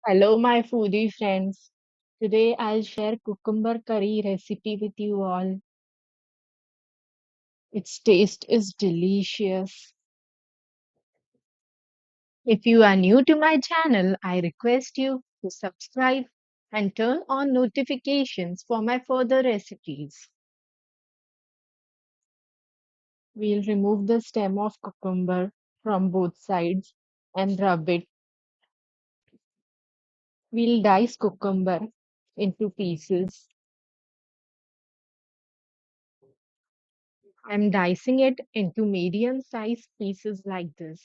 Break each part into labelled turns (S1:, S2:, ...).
S1: Hello, my foodie friends. Today I'll share cucumber curry recipe with you all. Its taste is delicious. If you are new to my channel, I request you to subscribe and turn on notifications for my further recipes. We'll remove the stem of cucumber from both sides and rub it. We'll dice cucumber into pieces. I'm dicing it into medium-sized pieces like this.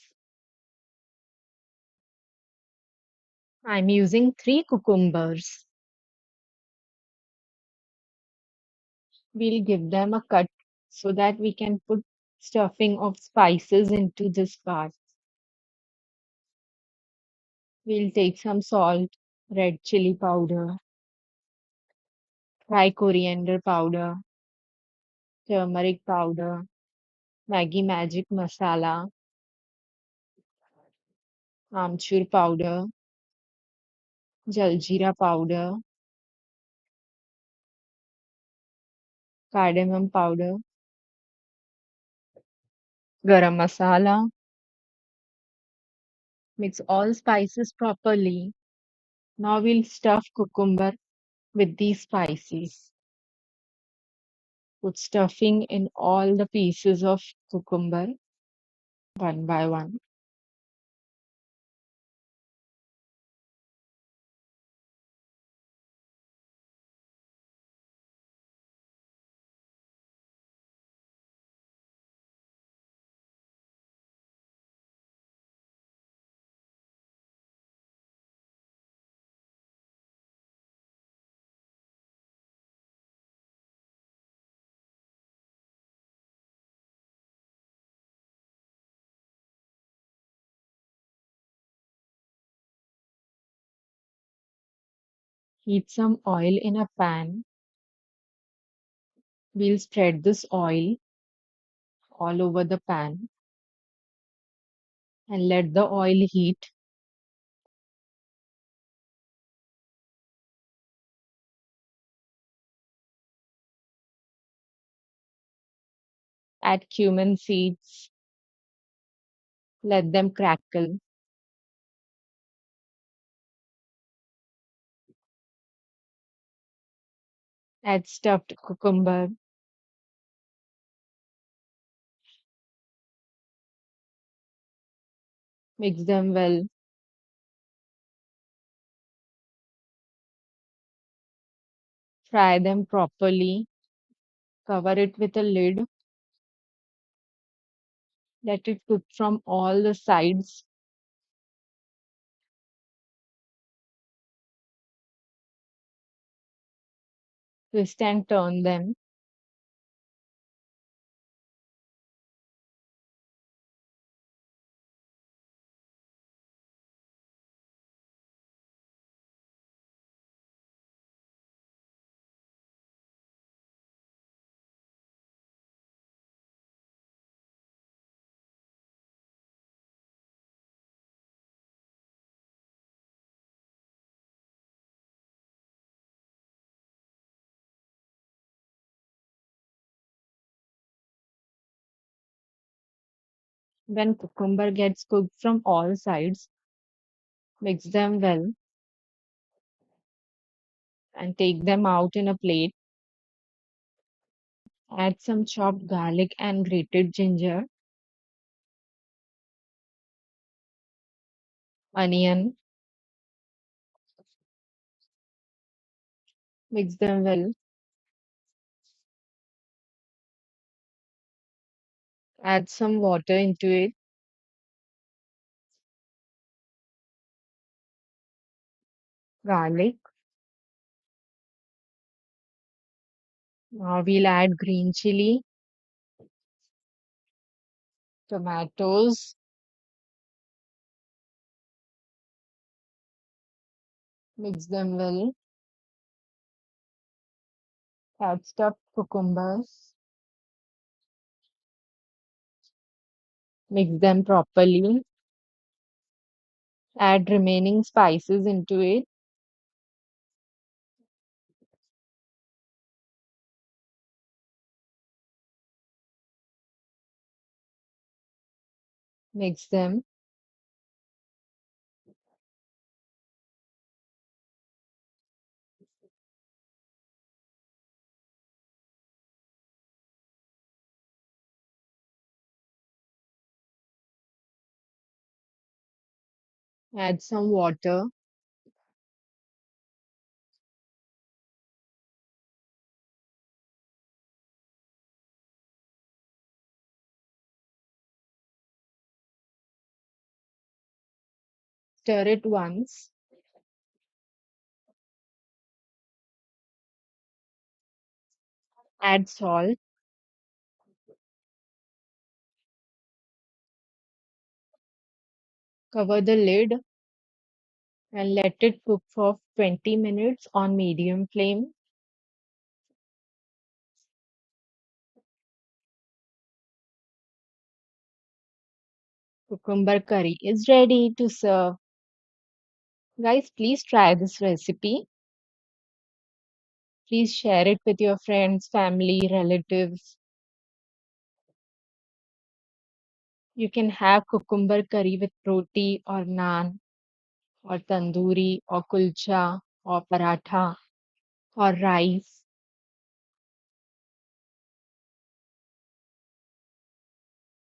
S1: I'm using three cucumbers. We'll give them a cut so that we can put stuffing of spices into this part. We'll take some salt, red chili powder, dry coriander powder, turmeric powder, Maggie magic masala, amchur powder, jaljeera powder, cardamom powder, garam masala. Mix all spices properly. Now we'll stuff cucumber with these spices. Put stuffing in all the pieces of cucumber one by one. Heat some oil in a pan. We'll spread this oil all over the pan and let the oil heat. Add cumin seeds. Let them crackle. Add stuffed cucumber. Mix them well. Fry them properly. Cover it with a lid. Let it cook from all the sides. Twist and turn them. When cucumber gets cooked from all sides, mix them well and take them out in a plate. Add some chopped garlic and grated ginger, onion, mix them well. Add some water into it, garlic. Now we'll add green chili, tomatoes, mix them well. Add stuffed cucumbers, mix them properly. Add remaining spices into it. Mix them. Add some water. Stir it once. Add salt. Cover the lid and let it cook for 20 minutes on medium flame. Cucumber curry is ready to serve. Guys, please try this recipe. Please share it with your friends, family, relatives. You can have cucumber curry with roti or naan or tandoori or kulcha or paratha or rice.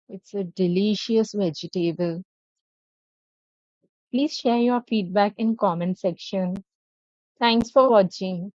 S1: It's a delicious vegetable. Please share your feedback in comment section. Thanks for watching.